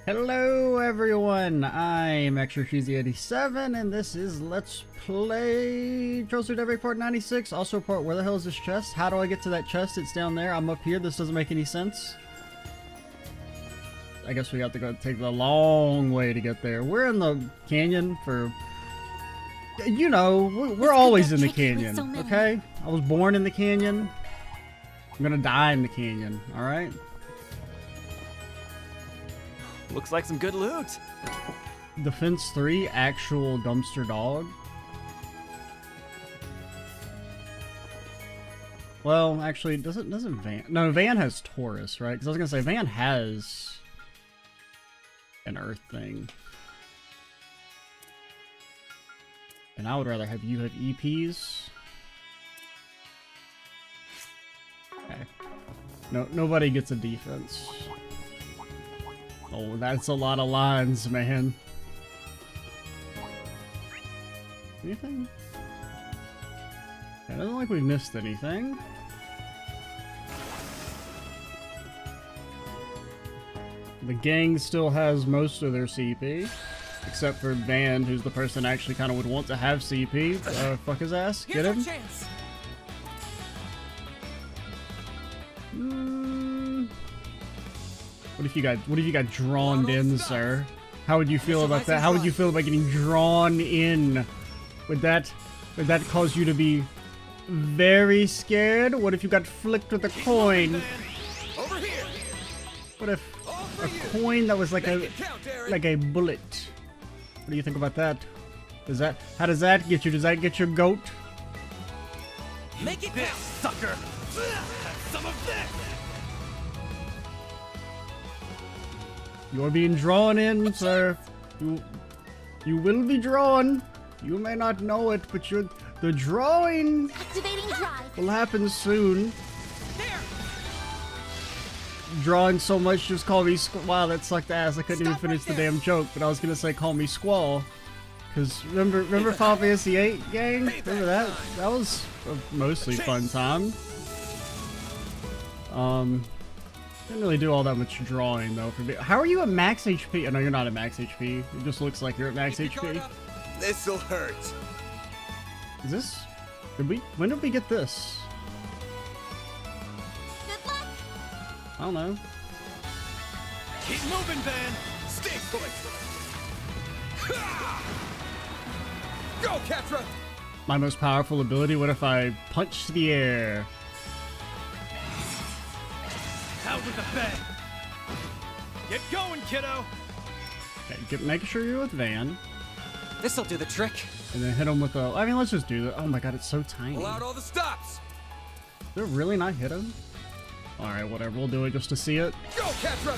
Hello everyone, I'm Extra Cheesy 87 and this is Let's Play Through Daybreak Part 96. Also part, where the hell is this chest? How do I get to that chest? It's down there. I'm up here. This doesn't make any sense. I guess we have to go take the long way to get there. We're in the canyon for... You know, we're always in the canyon, okay? I was born in the canyon. I'm gonna die in the canyon, alright? Looks like some good loot. Defense 3, actual dumpster dog. Well, actually, doesn't Van... No, Van has Taurus, right? Because I was gonna say, Van has an Earth thing. And I would rather have you have EPs. Okay. No, nobody gets a defense. Oh, that's a lot of lines, man. Anything? Yeah, it doesn't look like we missed anything. The gang still has most of their CP. Except for Van, who's the person that actually kind of would want to have CP. Fuck his ass. Get him. What if you got drawn in, sir? How would you feel about that? How would you feel about getting drawn in? Would that cause you to be very scared? What if you got flicked with a coin? What if a coin that was like a bullet? What do you think about that? How does that get you? Does that get your goat? Make it this, sucker! Some of this! You're being drawn in, sir. You will be drawn. You may not know it, but the drawing will happen soon. There. Drawing so much, just call me wow, that sucked ass. I couldn't even finish the damn joke, but I was gonna say call me Squall. Cause remember Final Fantasy VIII, gang? Remember that? That was a mostly fun time. Didn't really do all that much drawing though. How are you at max HP? Oh, no, you're not at max HP. It just looks like you're at max HP. This'll hurt. Is this? When did we get this? Good luck. I don't know. Keep moving, Van. Stay put. Go, Catra. My most powerful ability. What if I punch the air? Out with the bang. Get going, kiddo. Okay, make sure you're with Van. This'll do the trick. And then hit him with a... I mean, let's just do that. Oh my god, it's so tiny. Pull out all the stops. Did it really not hit him? Alright, whatever. We'll do it just to see it. Go, Catra.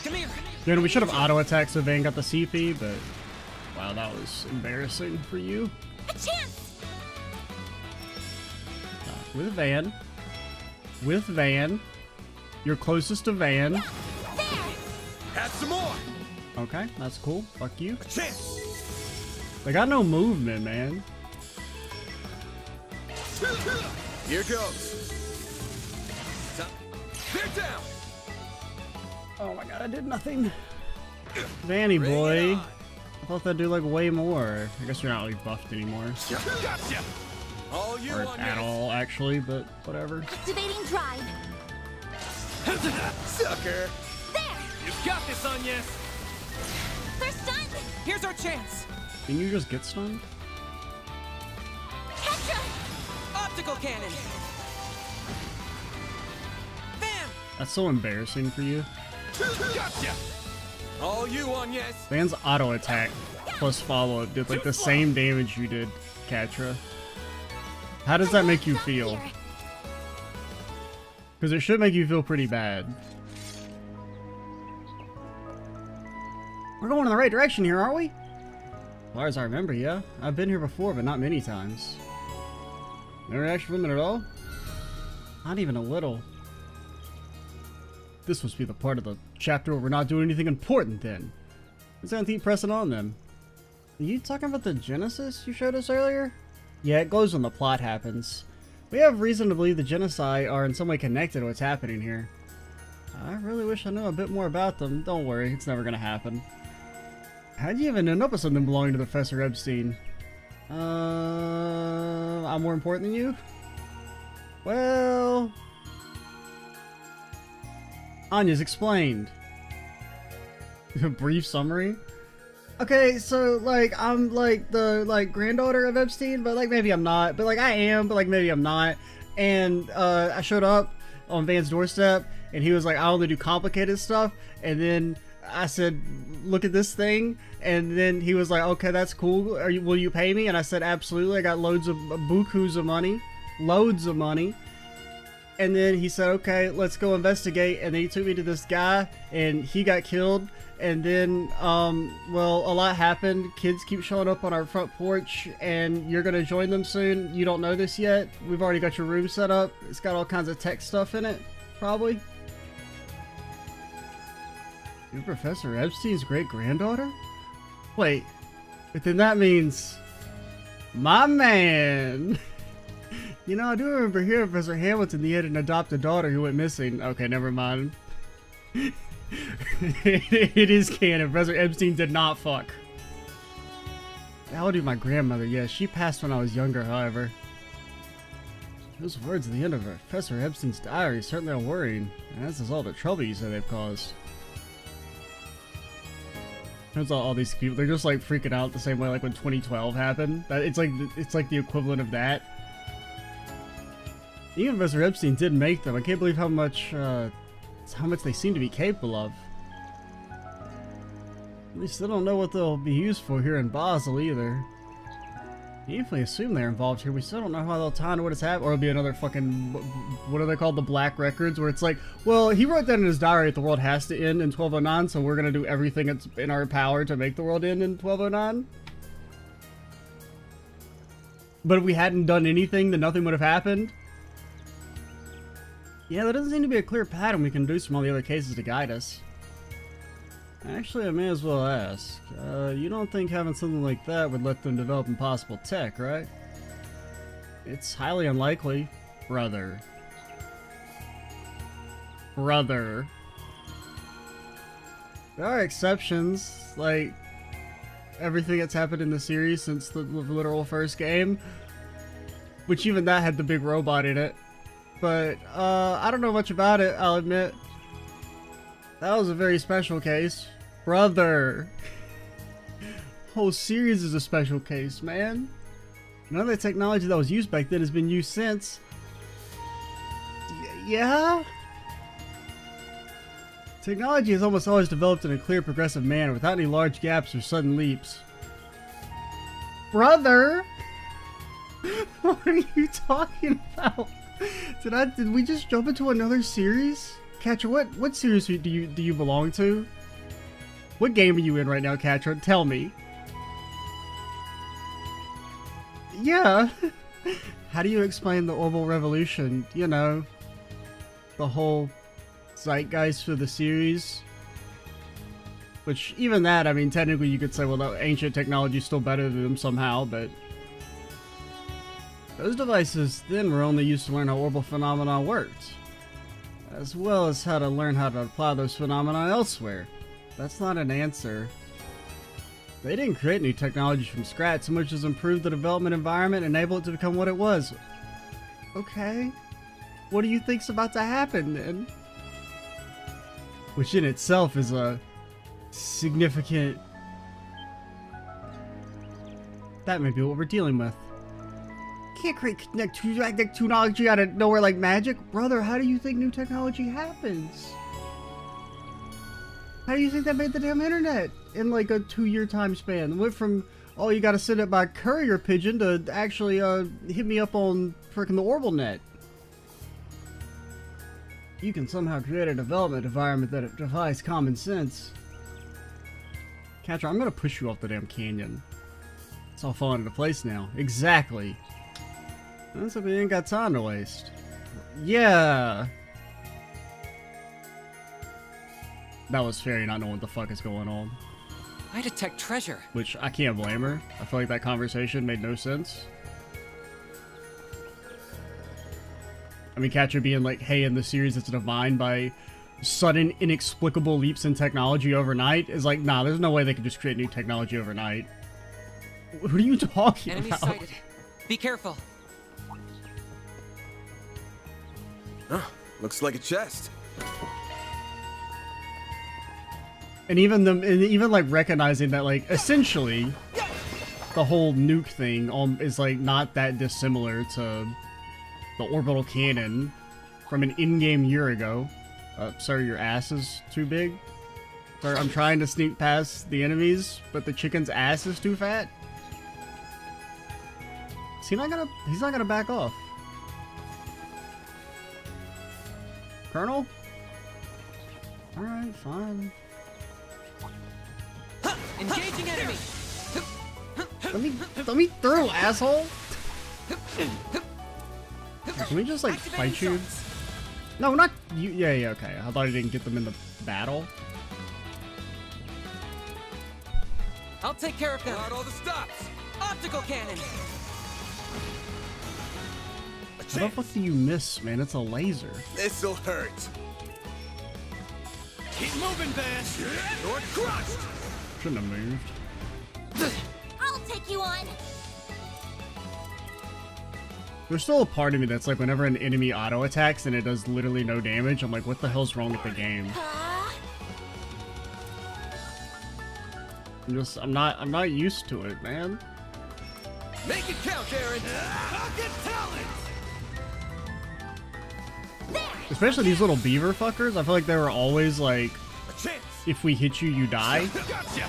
Come here. Dude, we should have auto-attacked so Van got the CP, but... Wow, that was embarrassing for you. A chance. With Van. With Van. You're closest to Van. There. Add some more. Okay, that's cool. Fuck you. A chance. They got no movement, man. Here goes. They're down. Oh my god, I did nothing. Vanny boy. I thought that'd do like way more. I guess you're not like buffed anymore. Gotcha. All you Or on at all, actually, but whatever. Activating drive. Sucker. There. You got this, Anya. They're stunned. Here's our chance. Can you just get stunned? Petra. Optical cannon. Van. That's so embarrassing for you. Gotcha. All you on yes. Van's auto attack plus follow up did like the same damage you did, Catra. How does that make you feel? Because it should make you feel pretty bad. We're going in the right direction here, aren't we? As far as I remember, yeah. I've been here before, but not many times. No reaction limit at all? Not even a little. This must be the part of the chapter where we're not doing anything important then. Let's gonna keep pressing on them. Are you talking about the Genesis you showed us earlier? Yeah, it goes when the plot happens. We have reason to believe the genocide are in some way connected to what's happening here. I really wish I knew a bit more about them. Don't worry, it's never gonna happen. How'd you even end up with something belonging to the Professor Epstein? I'm more important than you? Well... Anya's explained. A brief summary? Okay, so, like, I'm, like, the, like, granddaughter of Epstein, but, like, maybe I'm not. But, like, I am, but, like, maybe I'm not. And, I showed up on Van's doorstep, and he was like, I only do complicated stuff. And then I said, look at this thing. And then he was like, okay, that's cool. Will you pay me? And I said, absolutely. I got loads of bukus of money. Loads of money. And then he said, okay, let's go investigate. And then he took me to this guy, and he got killed. And then, well, a lot happened. Kids keep showing up on our front porch, and you're gonna join them soon. You don't know this yet. We've already got your room set up. It's got all kinds of tech stuff in it, probably. You're Professor Epstein's great-granddaughter? Wait, but then that means... my man! You know, I do remember hearing Professor Hamilton, he had an adopted daughter who went missing. Okay, never mind. It is canon. Professor Epstein did not fuck. That'll do my grandmother. Yeah, she passed when I was younger, however. Those words at the end of Professor Epstein's diary certainly are worrying. And this is all the trouble you say they've caused. There's all these people. They're just like freaking out the same way like when 2012 happened. It's like the equivalent of that. Even Professor Epstein did make them. I can't believe how much they seem to be capable of. We still don't know what they'll be used for here in Basel either. Even if we assume they're involved here, we still don't know how they'll tie into what has happened. Or it'll be another fucking, what are they called? The Black Records, where it's like, well, he wrote that in his diary that the world has to end in 1209, so we're gonna do everything that's in our power to make the world end in 1209. But if we hadn't done anything, then nothing would have happened. Yeah, there doesn't seem to be a clear pattern we can deduce from all the other cases to guide us. Actually, I may as well ask. You don't think having something like that would let them develop impossible tech, right? It's highly unlikely. Brother. Brother. There are exceptions, like everything that's happened in the series since the literal first game. Which even that had the big robot in it. But, I don't know much about it, I'll admit. That was a very special case. Brother! Whole series is a special case, man. None of the technology that was used back then has been used since. Yeah? Technology has almost always developed in a clear, progressive manner, without any large gaps or sudden leaps. Brother! What are you talking about? Did we just jump into another series? Catcher, what series do you belong to? What game are you in right now, Catcher? Tell me. Yeah. How do you explain the Orbital Revolution? You know, the whole zeitgeist for the series. Which, even that, I mean, technically you could say, well, the ancient technology is still better than them somehow, but... those devices then were only used to learn how orbital phenomena worked, as well as how to learn how to apply those phenomena elsewhere. That's not an answer. They didn't create new technology from scratch so much as improve the development environment and enable it to become what it was. Okay. What do you think's about to happen then? Which in itself is a significant... that may be what we're dealing with. Can't create technology out of nowhere like magic. Brother, how do you think new technology happens? How do you think that made the damn internet in like a 2-year time span? It went from, oh, you gotta send it by courier pigeon to actually hit me up on frickin' the Orbital net. You can somehow create a development environment that defies common sense. Catcher, I'm gonna push you off the damn canyon. It's all falling into place now. Exactly. That's like we ain't got time to waste. Yeah. That was Fairy not knowing what the fuck is going on. I detect treasure. Which, I can't blame her. I feel like that conversation made no sense. I mean, Catcher being like, hey, in the series it's defined by sudden inexplicable leaps in technology overnight is like, nah, there's no way they could just create new technology overnight. What are you talking Enemy about? sighted. Be careful. Looks like a chest. And even like recognizing that, like, essentially the whole nuke thing is like not that dissimilar to the orbital cannon from an in-game year ago. Sir, your ass is too big. Sir, I'm trying to sneak past the enemies, but the chicken's ass is too fat. Is he not gonna? He's not gonna back off. Colonel? Alright, fine. Engaging enemy. Let me through, asshole! Can we just, like, fight you? No, not you. Yeah, okay. I thought I didn't get them in the battle. I'll take care of them. Out all the stops. Optical cannon. How the fuck do you miss, man? It's a laser. This'll hurt. Keep moving, Van. You're crushed. Shouldn't have moved. I'll take you on. There's still a part of me that's like, whenever an enemy auto attacks and it does literally no damage, I'm like, what the hell's wrong with the game? I'm not used to it, man. Make it count, Aaron. Pocket talent. Especially these little beaver fuckers. I feel like they were always like, A chance. if we hit you, you die. Gotcha.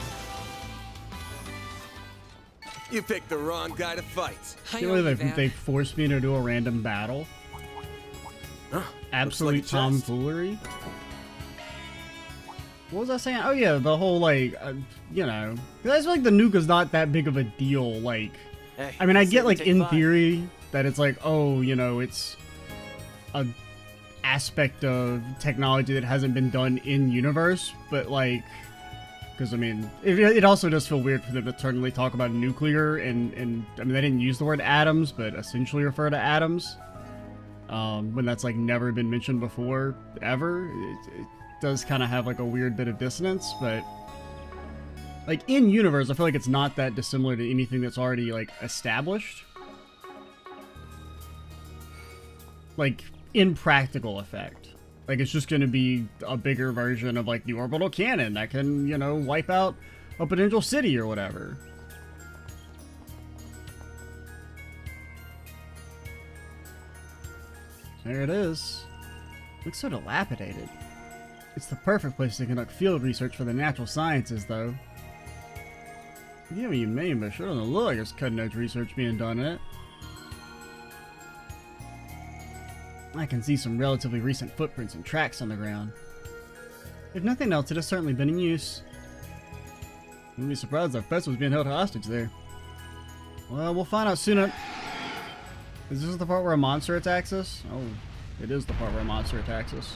You picked the wrong guy to fight. I You owe know, you, they Van. forced me to do a random battle. Absolute Looks like a chest. tomfoolery. What was I saying? Oh yeah, the whole like, you know, that's like the nuke is not that big of a deal. Like, Hey, I mean, I say get we like take in 5. theory that it's like, oh, you know, it's a aspect of technology that hasn't been done in universe, but like, because I mean, it also does feel weird for them to suddenly talk about nuclear and I mean, they didn't use the word atoms, but essentially refer to atoms, when that's like never been mentioned before ever. It does kind of have like a weird bit of dissonance, but like in universe, I feel like it's not that dissimilar to anything that's already like established. Like in practical effect, like it's just going to be a bigger version of like the orbital cannon that can, you know, wipe out a potential city or whatever. There it is. Looks so dilapidated. It's the perfect place to conduct field research for the natural sciences, though. Yeah, you may, but it sure doesn't look like there's cutting-edge research being done in it. I can see some relatively recent footprints and tracks on the ground. If nothing else, it has certainly been in use. Wouldn't be surprised if Fess was being held hostage there. Well, we'll find out soon. Is this the part where a monster attacks us? Oh, it is the part where a monster attacks us.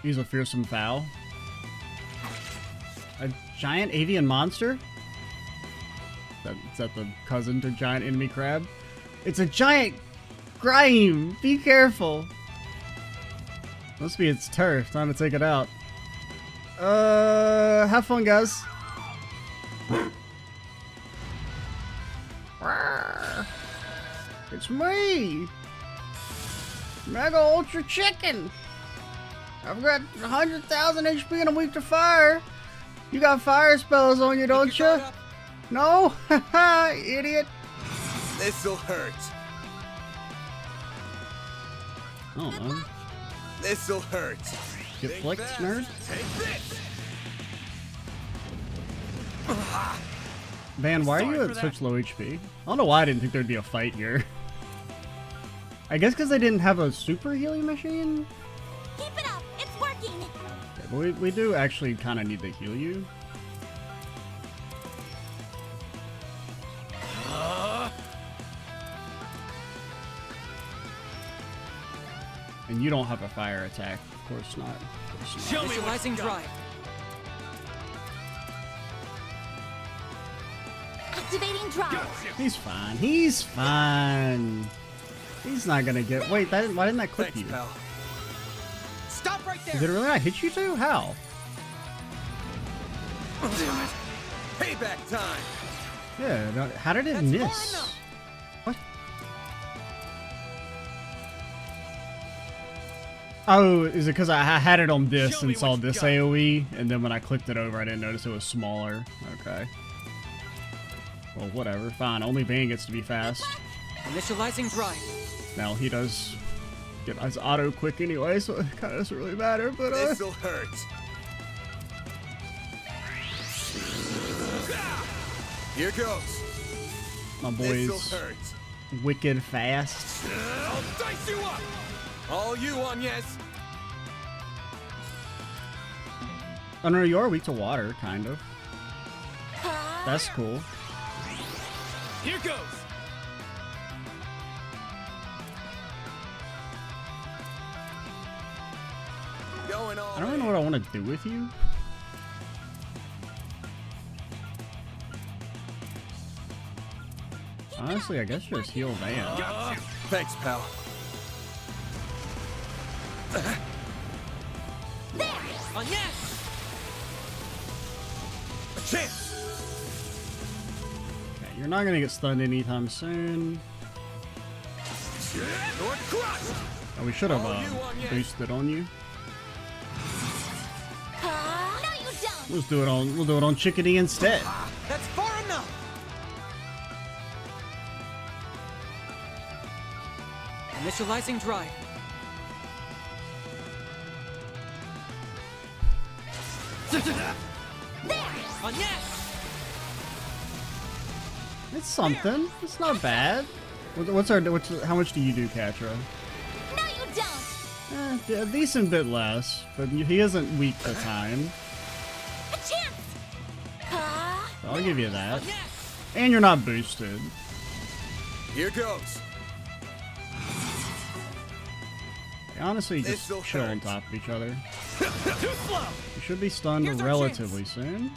He's a fearsome fowl. A giant avian monster? Is that the cousin to giant enemy crab? It's a giant grime! Be careful! Must be its turf. Time to take it out. Have fun, guys. It's me! Mega Ultra Chicken! I've got 100,000 HP and a weak to fire! You got fire spells on you, don't you? No? Haha, idiot! This'll hurt. I don't know. This'll hurt. Get flicked, nerd? Take this. Van, why are you Sorry at for such low HP? I don't know why I didn't think there'd be a fight here. I guess because they didn't have a super healing machine? Keep it up. It's working. Yeah, but we do actually kind of need to heal you. And you don't have a fire attack. Of course not. Of course not. Show me what Visualizing you got. drive. Activating drive. Gotcha. He's fine. He's fine. He's not gonna get. Wait, why didn't that clip Thanks, you? pal. Stop right Did it there. really not hit you too? How? Damn it. Payback time. Yeah, how did it That's far miss? enough. What? Oh, is it because I had it on this Show me and saw what you this got. AoE, and then when I clicked it over, I didn't notice it was smaller. Okay. Well, whatever. Fine. Only Bane gets to be fast. Initializing drive. Now, he does get his auto quick anyway, so it kind of doesn't really matter, but This'll hurt. Here goes. my This'll boy's hurt. wicked fast. I'll dice you up. All you on, yes. Oh no, you are weak to water, kind of. That's cool. Here goes. Going all I don't really know what I want to do with you. Honestly, I guess just heal Van. Gotcha. Thanks, pal. On yes. A chance. Okay, you're not gonna get stunned anytime soon. Or crushed. Oh, we should have All you on, yes. boosted on you. No, you don't. We'll do it on Chickadee instead. That's far enough. Initializing drive. On yes. It's something. It's not bad. How much do you do, Katra? No, you don't. A decent bit less, but he isn't weak to time. A chance. So I'll give you that. On yes. And you're not boosted. Here goes. Honestly, just This'll chill on hurt. top of each other. Too slow. You should be stunned Here's our relatively soon.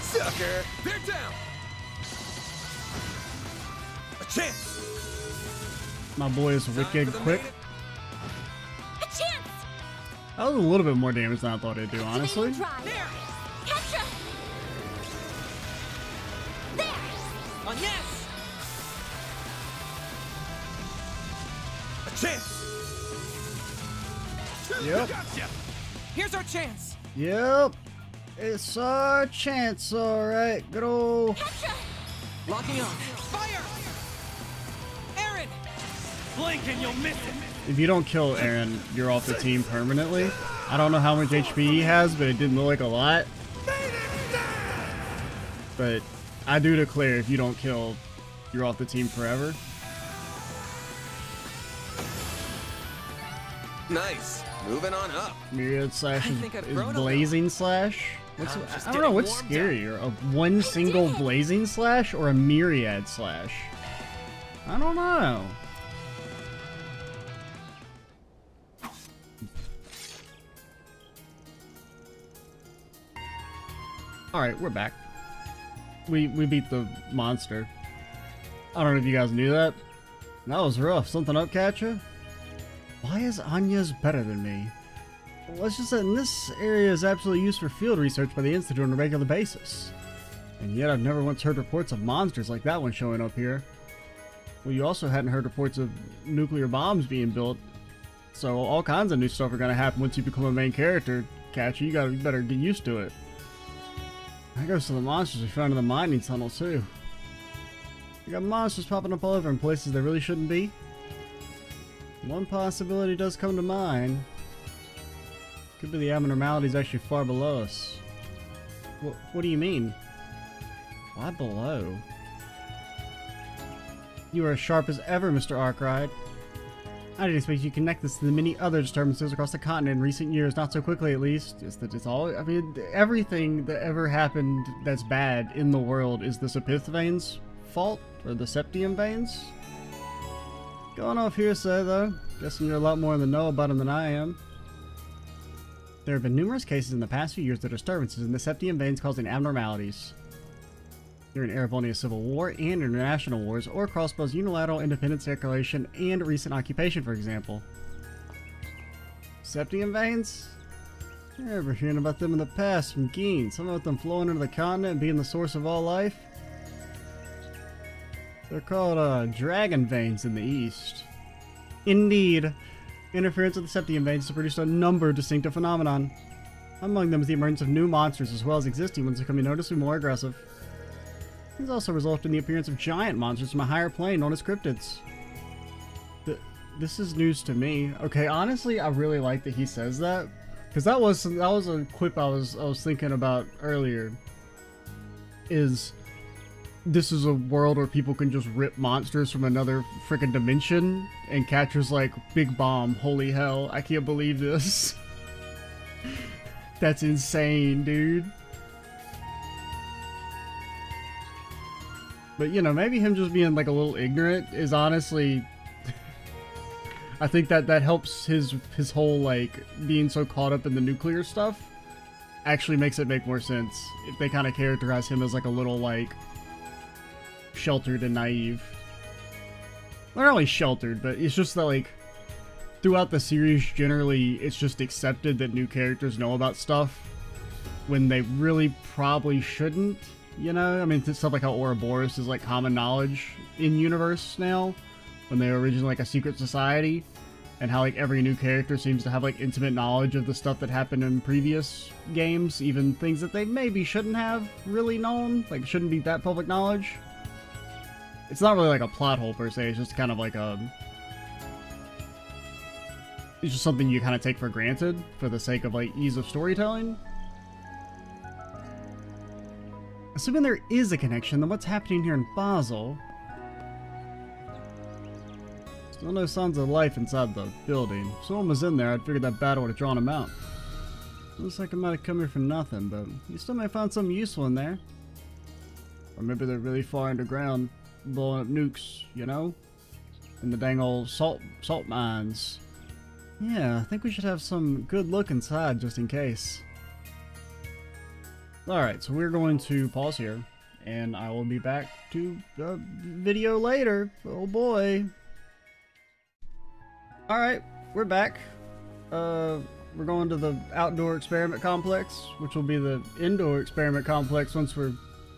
Sucker. They're down. A chance. My boy is Time wicked for the quick. main- A chance. That was a little bit more damage than I thought it'd do, honestly. Drive. There. Petra. There. On yes. A chance. Yep. Gotcha. Here's our chance. Yep. It's our chance, alright. Good old. Petra. Locking on. Fire. Aaron. Blink and you'll miss it. If you don't kill Aaron, you're off the team permanently. I don't know how much HP he has, but it didn't look like a lot. But I do declare, if you don't kill, you're off the team forever. Nice. Moving on up. Myriad Slash I think I've grown is a Blazing Slash. I'm just I don't know, getting what's warmed scarier? A one single Blazing Slash or a Myriad Slash? I don't know. Alright, we're back. We beat the monster. I don't know if you guys knew that. That was rough. Something up, Katja? Why is Anya's better than me? Well, it's just that in this area is absolutely used for field research by the Institute on a regular basis. And yet I've never once heard reports of monsters like that one showing up here. Well, you also hadn't heard reports of nuclear bombs being built. So all kinds of new stuff are going to happen once you become a main character, Katja. You better get used to it. That goes to the monsters we found in the mining tunnel, too. You got monsters popping up all over in places they really shouldn't be. One possibility does come to mind. Could be the abnormalities actually far below us. What do you mean? Why below? You are as sharp as ever, Mr. Arkwright. I didn't expect you to connect this to the many other disturbances across the continent in recent years, not so quickly at least. Just that it's all, I mean, everything that ever happened that's bad in the world is the Sepith veins' fault, or the Septium veins. Going off hearsay though, guessing you're a lot more in the know about them than I am. There have been numerous cases in the past few years of disturbances in the Septium veins causing abnormalities. During Erebonia Civil War and international wars, or crossbows unilateral independent circulation and recent occupation, for example. Septium veins? I remember hearing about them in the past from Geen, some of them flowing into the continent and being the source of all life. They're called dragon veins in the east. Indeed, interference with the Septium veins has produced a number of distinctive phenomenon. Among them is the emergence of new monsters as well as existing ones becoming noticeably more aggressive. These also result in the appearance of giant monsters from a higher plane known as cryptids. This is news to me. Okay, honestly, I really like that he says that, because that was a quip I was thinking about earlier. This is a world where people can just rip monsters from another freaking dimension, and Catcher's like, big bomb, holy hell, I can't believe this. That's insane, dude. But, you know, maybe him just being, like, a little ignorant is honestly... I think that helps his whole, like, being so caught up in the nuclear stuff actually makes it make more sense if they kind of characterize him as, like, a little, like, sheltered and naive. Well, not really sheltered, but it's just that, like, throughout the series, generally, it's just accepted that new characters know about stuff when they really probably shouldn't. You know, I mean, stuff like how Ouroboros is like common knowledge in universe now, when they were originally like a secret society, and how like every new character seems to have like intimate knowledge of the stuff that happened in previous games, even things that they maybe shouldn't have really known, like shouldn't be that public knowledge. It's not really like a plot hole per se, it's just kind of like it's just something you kind of take for granted for the sake of like ease of storytelling. Assuming there is a connection, then what's happening here in Basel? Still no signs of life inside the building. If someone was in there, I'd figured that battle would have drawn him out. Looks like I might have come here for nothing, but you still may find something useful in there. Or maybe they're really far underground, blowing up nukes, you know? In the dang old salt mines. Yeah, I think we should have some good look inside just in case. Alright, so we're going to pause here, and I will be back to the video later. Oh boy. Alright, we're back. We're going to the outdoor experiment complex, which will be the indoor experiment complex once we're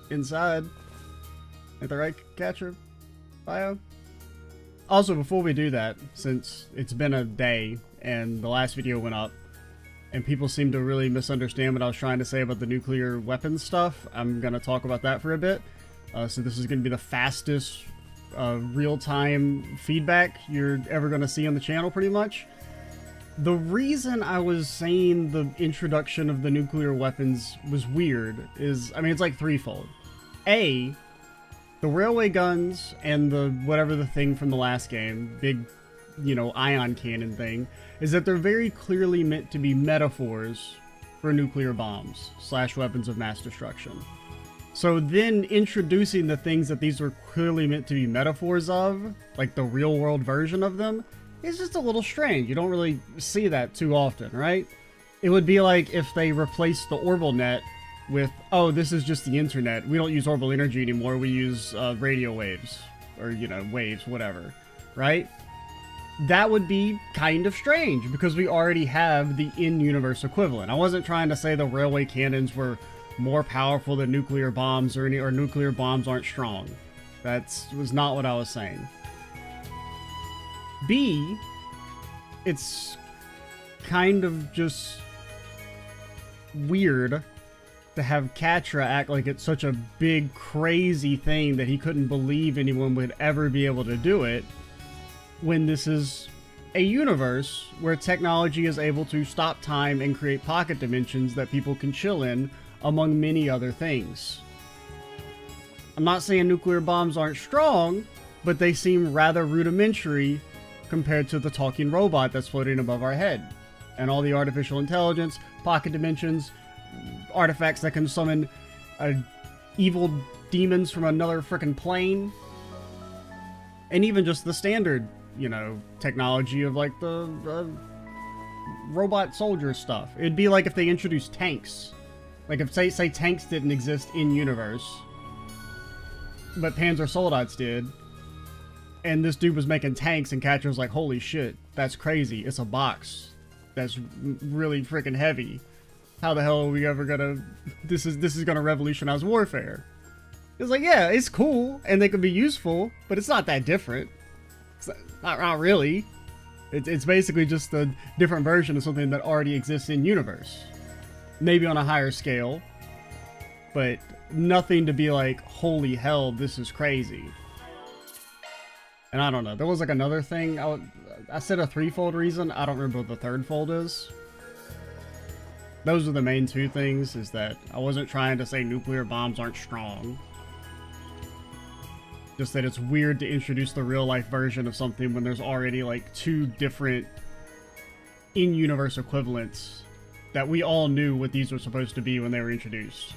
inside. Ain't that right, Catcher? Bio? Also, before we do that, since it's been a day and the last video went up, and people seem to really misunderstand what I was trying to say about the nuclear weapons stuff, I'm going to talk about that for a bit. So this is going to be the fastest real-time feedback you're ever going to see on the channel, pretty much. The reason I was saying the introduction of the nuclear weapons was weird is, I mean, it's like threefold. A, the railway guns and the whatever the thing from the last game, big, you know, ion cannon thing, is that they're very clearly meant to be metaphors for nuclear bombs / weapons of mass destruction. So then introducing the things that these were clearly meant to be metaphors of, like the real world version of them, is just a little strange. You don't really see that too often, right? It would be like if they replaced the orbital net with, oh, this is just the internet. We don't use orbital energy anymore. We use radio waves, or, you know, waves, whatever, right? That would be kind of strange because we already have the in-universe equivalent. I wasn't trying to say the railway cannons were more powerful than nuclear bombs or nuclear bombs aren't strong. That was not what I was saying. B, it's kind of just weird to have Catra act like it's such a big, crazy thing that he couldn't believe anyone would ever be able to do it, when this is a universe where technology is able to stop time and create pocket dimensions that people can chill in, among many other things. I'm not saying nuclear bombs aren't strong, but they seem rather rudimentary compared to the talking robot that's floating above our head, and all the artificial intelligence, pocket dimensions, artifacts that can summon evil demons from another frickin' plane, and even just the standard, you know, technology of like the robot soldier stuff. It'd be like if they introduced tanks. Like if, say tanks didn't exist in universe, but Panzer Soldaten did, and this dude was making tanks, and Catcher was like, holy shit, that's crazy. It's a box that's really freaking heavy. How the hell are we ever gonna... This is gonna revolutionize warfare. It's like, yeah, it's cool, and they could be useful, but it's not that different. It's not really. It's basically just a different version of something that already exists in universe. Maybe on a higher scale, but nothing to be like, holy hell, this is crazy. And I don't know, there was like another thing, I said a threefold reason, I don't remember what the third fold is. Those are the main two things, is that I wasn't trying to say nuclear bombs aren't strong. Just that it's weird to introduce the real life version of something when there's already like two different in-universe equivalents that we all knew what these were supposed to be when they were introduced.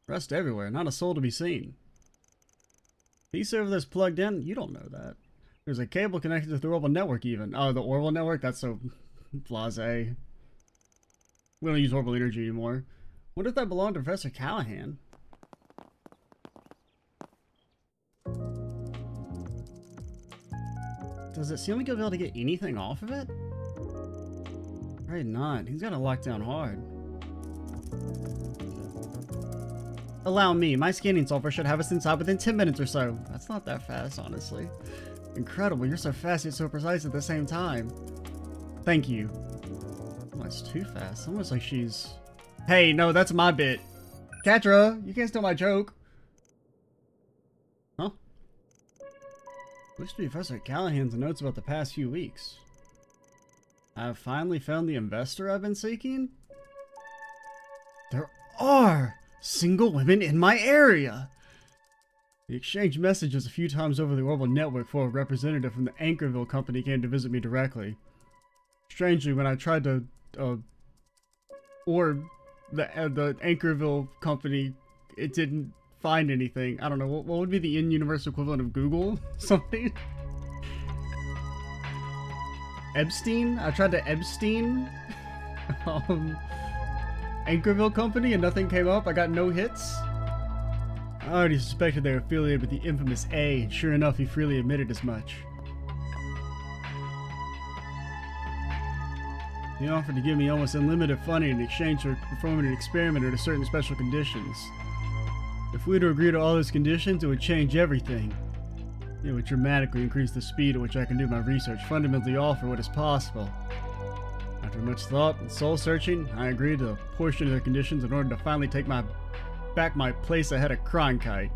Rust everywhere, not a soul to be seen. Peace server that's plugged in? You don't know that. There's a cable connected to the Orbital network even. Oh, the Orbital network? That's so blasé. We don't use orbital energy anymore. What if that belonged to Professor Callaghan? Does it seem like he'll be able to get anything off of it? Right, not. He's got to lock down hard. Allow me. My scanning software should have us inside within 10 minutes or so. That's not that fast, honestly. Incredible. You're so fast yet so precise at the same time. Thank you. Oh, that's too fast. Almost like she's... Hey, no, that's my bit. Catra, you can't steal my joke. Huh? Looks to be Professor Callaghan's notes about the past few weeks. I have finally found the investor I've been seeking. There are single women in my area. We exchanged messages a few times over the Orbital network before a representative from the Anchorville company came to visit me directly. Strangely, when I tried to, the Anchorville company, it didn't find anything. I don't know, what would be the in-universe equivalent of Google? Something? Epstein? I tried to Epstein Anchorville company and nothing came up. I got no hits. I already suspected they were affiliated with the infamous A, and sure enough, he freely admitted as much. He offered to give me almost unlimited funding in exchange for performing an experiment under certain special conditions. If we were to agree to all those conditions, it would change everything. It would dramatically increase the speed at which I can do my research, fundamentally alter what is possible. After much thought and soul-searching, I agreed to a portion of their conditions in order to finally take back my place ahead of Cronkite.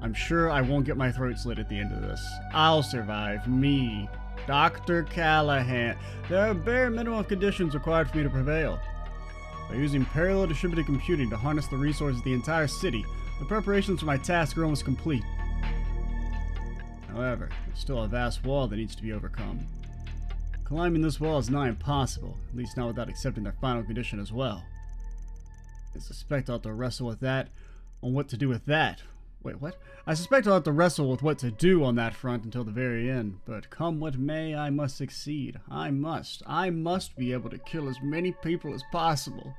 I'm sure I won't get my throat slit at the end of this. I'll survive. Me. Dr. Callaghan. There are a bare minimum of conditions required for me to prevail. By using parallel distributed computing to harness the resources of the entire city, the preparations for my task are almost complete. However, there's still a vast wall that needs to be overcome. Climbing this wall is nigh impossible, at least not without accepting their final condition as well. I suspect I'll have to wrestle with that, on what to do with that. Wait, what? I suspect I'll have to wrestle with what to do on that front until the very end, but come what may, I must succeed. I must be able to kill as many people as possible.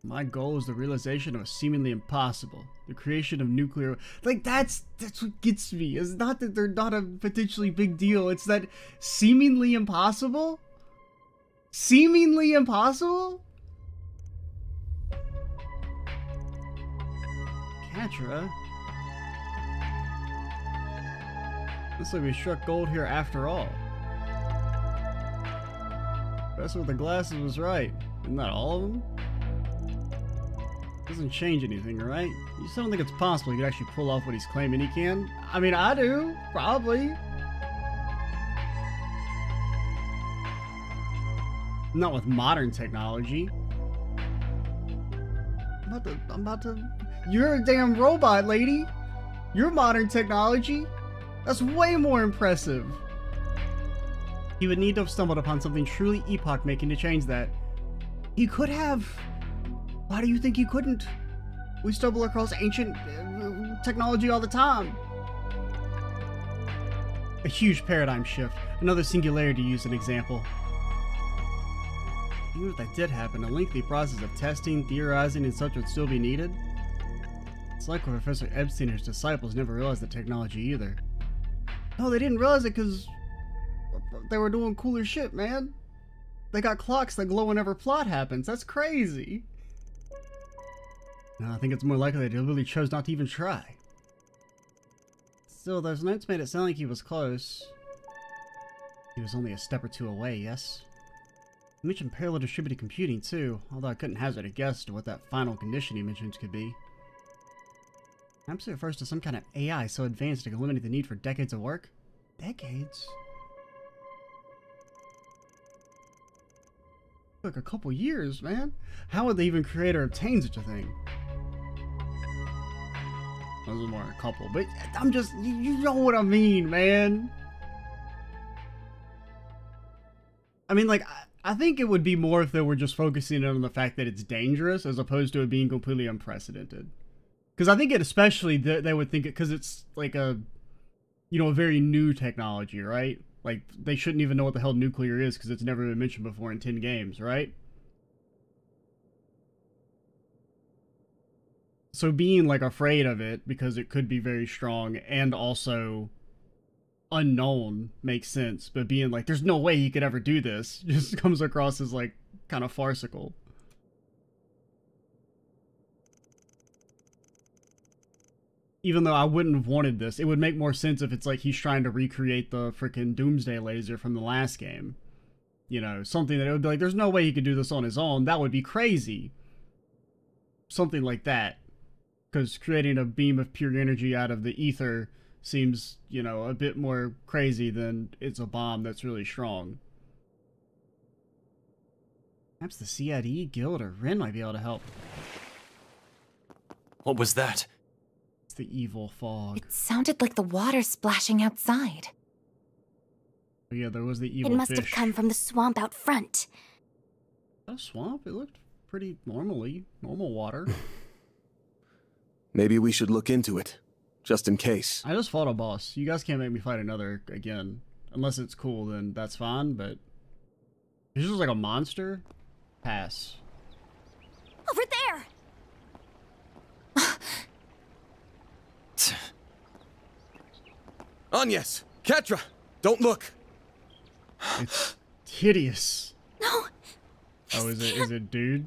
My goal is the realization of a seemingly impossible. The creation of nuclear... Like, that's what gets me. It's not that they're not a potentially big deal. It's that seemingly impossible? Seemingly impossible? Catra? Looks like we struck gold here after all. Professor with the glasses was right. Isn't that all of them? Doesn't change anything, right? You still don't think it's possible he could actually pull off what he's claiming he can? I mean, I do. Probably. Not with modern technology. I'm about to... You're a damn robot, lady. Your modern technology. That's way more impressive. He would need to have stumbled upon something truly epoch-making to change that. He could have... Why do you think you couldn't? We stumble across ancient technology all the time. A huge paradigm shift. Another singularity to use an example. Even if that did happen, a lengthy process of testing, theorizing, and such would still be needed. It's like when Professor Epstein and his disciples never realized the technology either. No, they didn't realize it because they were doing cooler shit, man. They got clocks that glow whenever plot happens. That's crazy. No, I think it's more likely they deliberately chose not to even try. Still, those notes made it sound like he was close. He was only a step or two away, yes? You mentioned parallel distributed computing, too, although I couldn't hazard a guess to what that final condition he mentioned could be. Perhaps it refers to some kind of AI so advanced it could eliminate the need for decades of work? Decades? Like a couple years, man. How would they even create or obtain such a thing? Those are more than a couple, but I'm just, you know what I mean, man. I mean, like, I think it would be more if they were just focusing on the fact that it's dangerous as opposed to it being completely unprecedented. Because I think it especially, they would think it, because it's like a, you know, a very new technology, right? Like, they shouldn't even know what the hell nuclear is because it's never been mentioned before in 10 games, right? So being, like, afraid of it because it could be very strong and also unknown makes sense. But being like, there's no way he could ever do this just comes across as, like, kind of farcical. Even though I wouldn't have wanted this, it would make more sense if it's like he's trying to recreate the freaking Doomsday laser from the last game. You know, something that it would be like, there's no way he could do this on his own. That would be crazy. Something like that. Because creating a beam of pure energy out of the ether seems, you know, a bit more crazy than it's a bomb that's really strong. Perhaps the CID, Guild, or Ren might be able to help. What was that? The evil fog. It sounded like the water splashing outside. Oh, yeah, there was the evil fish. It must have come from the swamp out front. A swamp? It looked pretty normal water. Maybe we should look into it, just in case. I just fought a boss. You guys can't make me fight another again. Unless it's cool, then that's fine, but... It's just like a monster? Pass. Over there! Agnes! Ketra! Don't look! It's hideous. No! Oh, is it dude?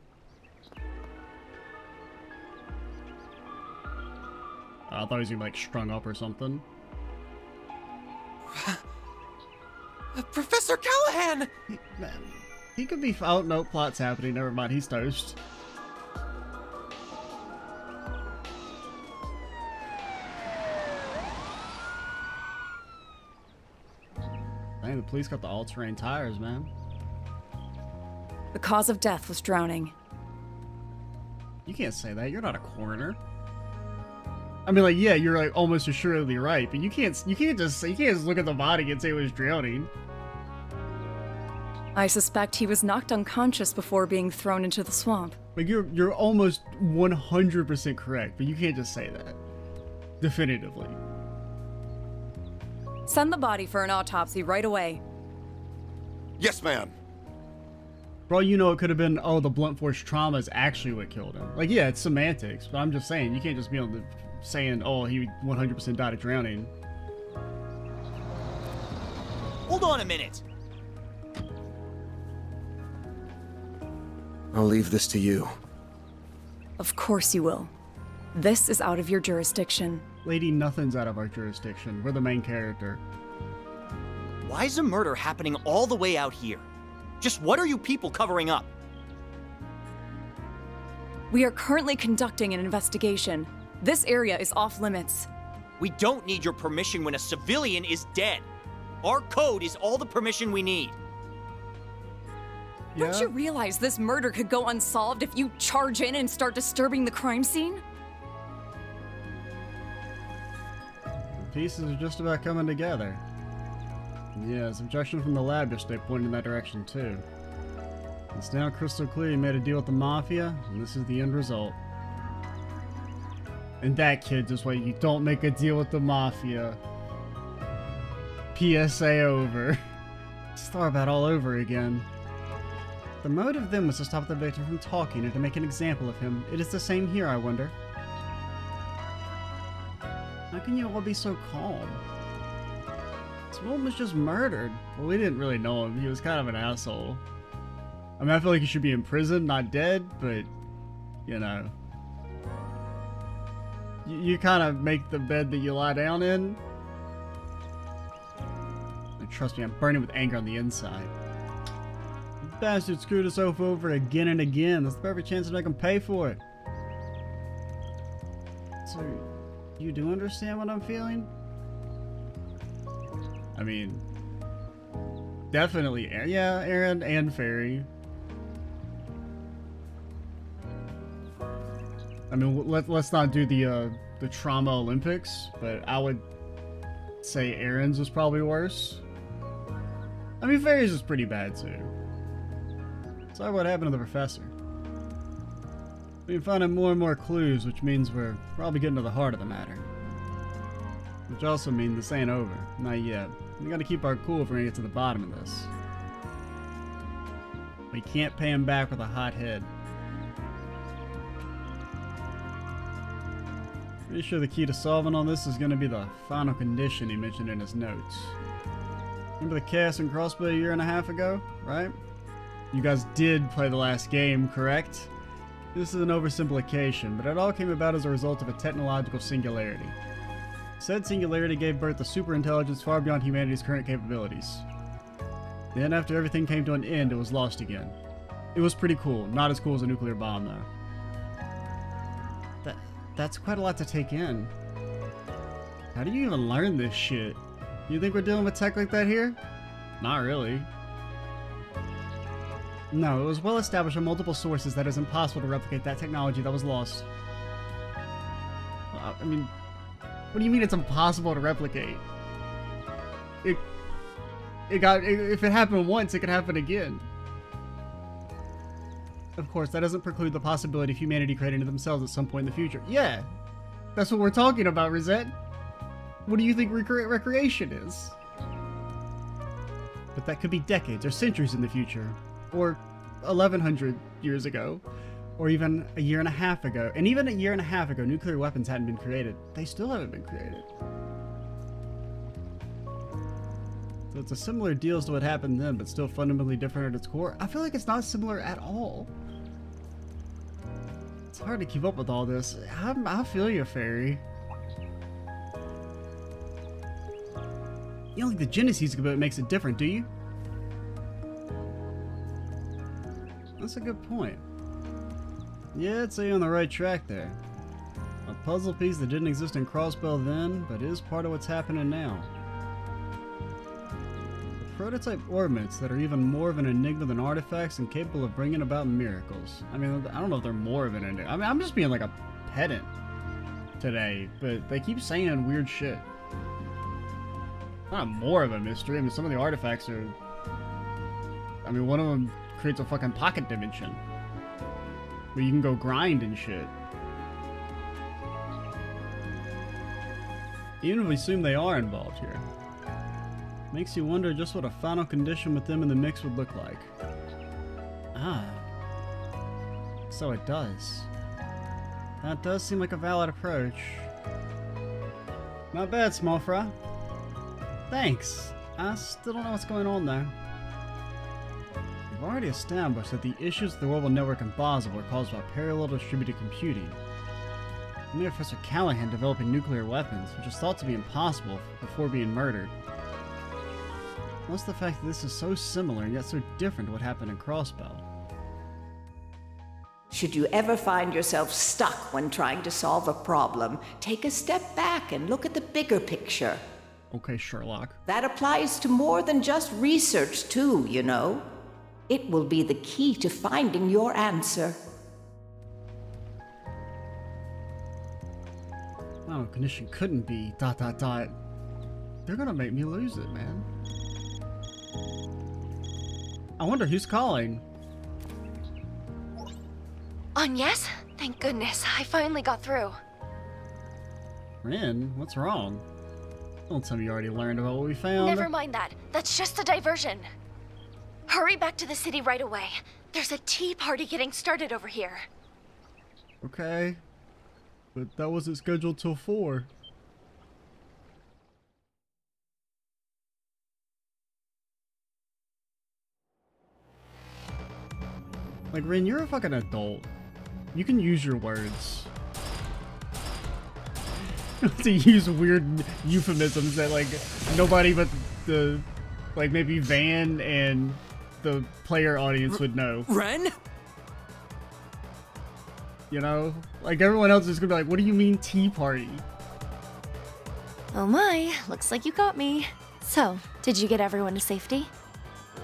I thought he was gonna be, like, strung up or something. Professor Callaghan! He could be... Oh, no, plot's happening. Never mind, he's toast. Dang, the police got the all-terrain tires, man. The cause of death was drowning. You can't say that. You're not a coroner. I mean, like, yeah, you're like almost assuredly right, but you can't just look at the body and say it was drowning. I suspect he was knocked unconscious before being thrown into the swamp. Like, you're almost 100% correct, but you can't just say that definitively. Send the body for an autopsy right away. Yes, ma'am. For all you know, it could have been, oh, the blunt force trauma is actually what killed him. Like, yeah, it's semantics, but I'm just saying, you can't just be on the saying, oh, he 100% died of drowning. Hold on a minute! I'll leave this to you. Of course you will. This is out of your jurisdiction. Lady, nothing's out of our jurisdiction. We're the main character. Why is a murder happening all the way out here? Just what are you people covering up? We are currently conducting an investigation. This area is off limits. We don't need your permission when a civilian is dead. Our code is all the permission we need. Yeah? Don't you realize this murder could go unsolved if you charge in and start disturbing the crime scene? The pieces are just about coming together. Yeah, some objection from the lab yesterday pointed in that direction too. It's now crystal clear you made a deal with the Mafia, and this is the end result. And that, kids, is why you don't make a deal with the Mafia. PSA over. Start about all over again. The motive then was to stop the victim from talking and to make an example of him. It is the same here, I wonder. How can you all be so calm? This woman was just murdered. Well, we didn't really know him. He was kind of an asshole. I mean, I feel like he should be in prison, not dead, but, you know. You kind of make the bed that you lie down in. And trust me, I'm burning with anger on the inside. The bastard screwed us over again and again. That's the perfect chance to make him pay for it. So, you do understand what I'm feeling? I mean, definitely, yeah, Aaron and Fairy. I mean, let's not do the trauma Olympics, but I would say Aaron's was probably worse. I mean, Fairy's is pretty bad too. Sorry what happened to the professor. We've been finding more and more clues, which means we're probably getting to the heart of the matter. Which also means this ain't over. Not yet. We gotta keep our cool if we're gonna get to the bottom of this. We can't pay him back with a hot head. Pretty sure the key to solving all this is gonna be the final condition he mentioned in his notes. Remember the chaos and crossbow a year and a half ago, right? You guys did play the last game, correct? This is an oversimplification, but it all came about as a result of a technological singularity. Said singularity gave birth to superintelligence far beyond humanity's current capabilities. Then, after everything came to an end, it was lost again. It was pretty cool. Not as cool as a nuclear bomb, though. That's quite a lot to take in. How do you even learn this shit? You think we're dealing with tech like that here? Not really. No, it was well established on multiple sources that it is impossible to replicate that technology that was lost. I mean, what do you mean it's impossible to replicate? If it happened once, it could happen again. Of course, that doesn't preclude the possibility of humanity creating it themselves at some point in the future. Yeah, that's what we're talking about, Rosette. What do you think recreation is? But that could be decades or centuries in the future. Or 1100 years ago. Or even a year and a half ago. And even a year and a half ago, nuclear weapons hadn't been created. They still haven't been created. So it's a similar deal as to what happened then, but still fundamentally different at its core. I feel like it's not similar at all. It's hard to keep up with all this. I feel you, Fairy. You don't think the genesis of it makes it different, do you? That's a good point. Yeah, I'd say you're on the right track there. A puzzle piece that didn't exist in Crossbell then, but is part of what's happening now. Prototype orbits that are even more of an enigma than artifacts and capable of bringing about miracles. I mean, I don't know if they're more of an enigma. I mean, I'm just being like a pedant today, but they keep saying weird shit. Not more of a mystery. I mean, some of the artifacts are... I mean, one of them creates a fucking pocket dimension where you can go grind and shit. Even if we assume they are involved here. Makes you wonder just what a final condition with them in the mix would look like. Ah. So it does. That does seem like a valid approach. Not bad, small fry. Thanks. I still don't know what's going on though. We've already established that the issues of the World Network and Basel were caused by parallel distributed computing. And Professor Callaghan developing nuclear weapons, which is thought to be impossible before being murdered. What's the fact that this is so similar and yet so different to what happened in Crossbell? Should you ever find yourself stuck when trying to solve a problem, take a step back and look at the bigger picture. Okay, Sherlock. That applies to more than just research too, you know. It will be the key to finding your answer. Final condition couldn't be ... They're gonna make me lose it, man. I wonder who's calling. Yes? Thank goodness, I finally got through. Rin, what's wrong? Don't tell me you already learned about what we found. Never mind that. That's just a diversion. Hurry back to the city right away. There's a tea party getting started over here. Okay. But that wasn't scheduled till 4. Like, Rin, you're a fucking adult. You can use your words. To use weird euphemisms that, like, nobody but the, like, maybe Van and the player audience would know. Ren? You know? Like, everyone else is gonna be like, what do you mean tea party? Oh my, looks like you got me. So, did you get everyone to safety?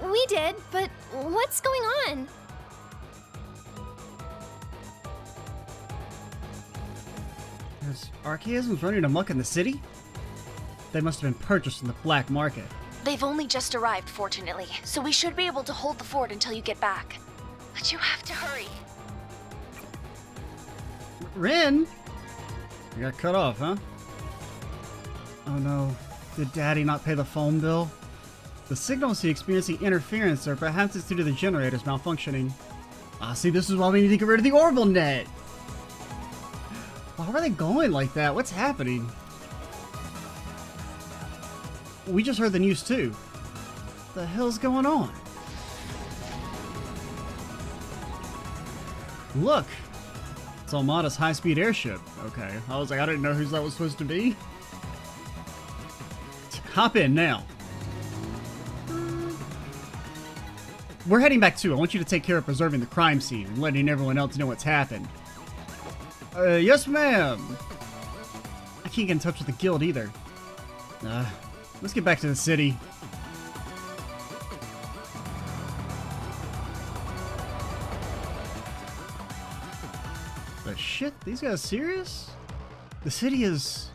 We did, but what's going on? There's archaisms running amok in the city? They must have been purchased in the black market. They've only just arrived, fortunately, so we should be able to hold the fort until you get back. But you have to hurry. Rin? You got cut off, huh? Oh no. Did Daddy not pay the phone bill? The signals he experiencing interference, or perhaps it's due to the generators malfunctioning. Ah, see, this is why we need to get rid of the orbital net! Why are they going like that? What's happening? We just heard the news too. What the hell's going on? Look! It's Almada's high-speed airship. Okay, I was like, I didn't know whose that was supposed to be. Hop in now. We're heading back too. I want you to take care of preserving the crime scene and letting everyone else know what's happened. Yes, ma'am. I can't get in touch with the guild either. Let's get back to the city. But shit, these guys serious? The city is...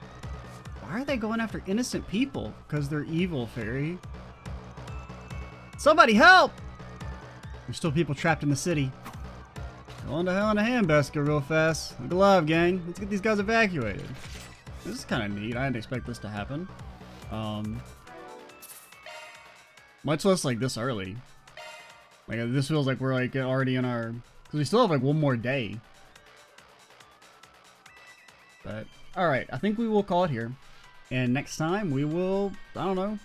Why are they going after innocent people? Because they're evil, Fairy. Somebody help! There's still people trapped in the city. Going to hell in a handbasket real fast. Look alive, gang. Let's get these guys evacuated. This is kind of neat. I didn't expect this to happen. Much less like this early. Like this feels like we're like already in our... Because we still have like one more day. But, alright. I think we will call it here. And next time we will, I don't know,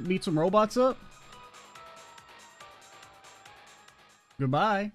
beat some robots up. Goodbye.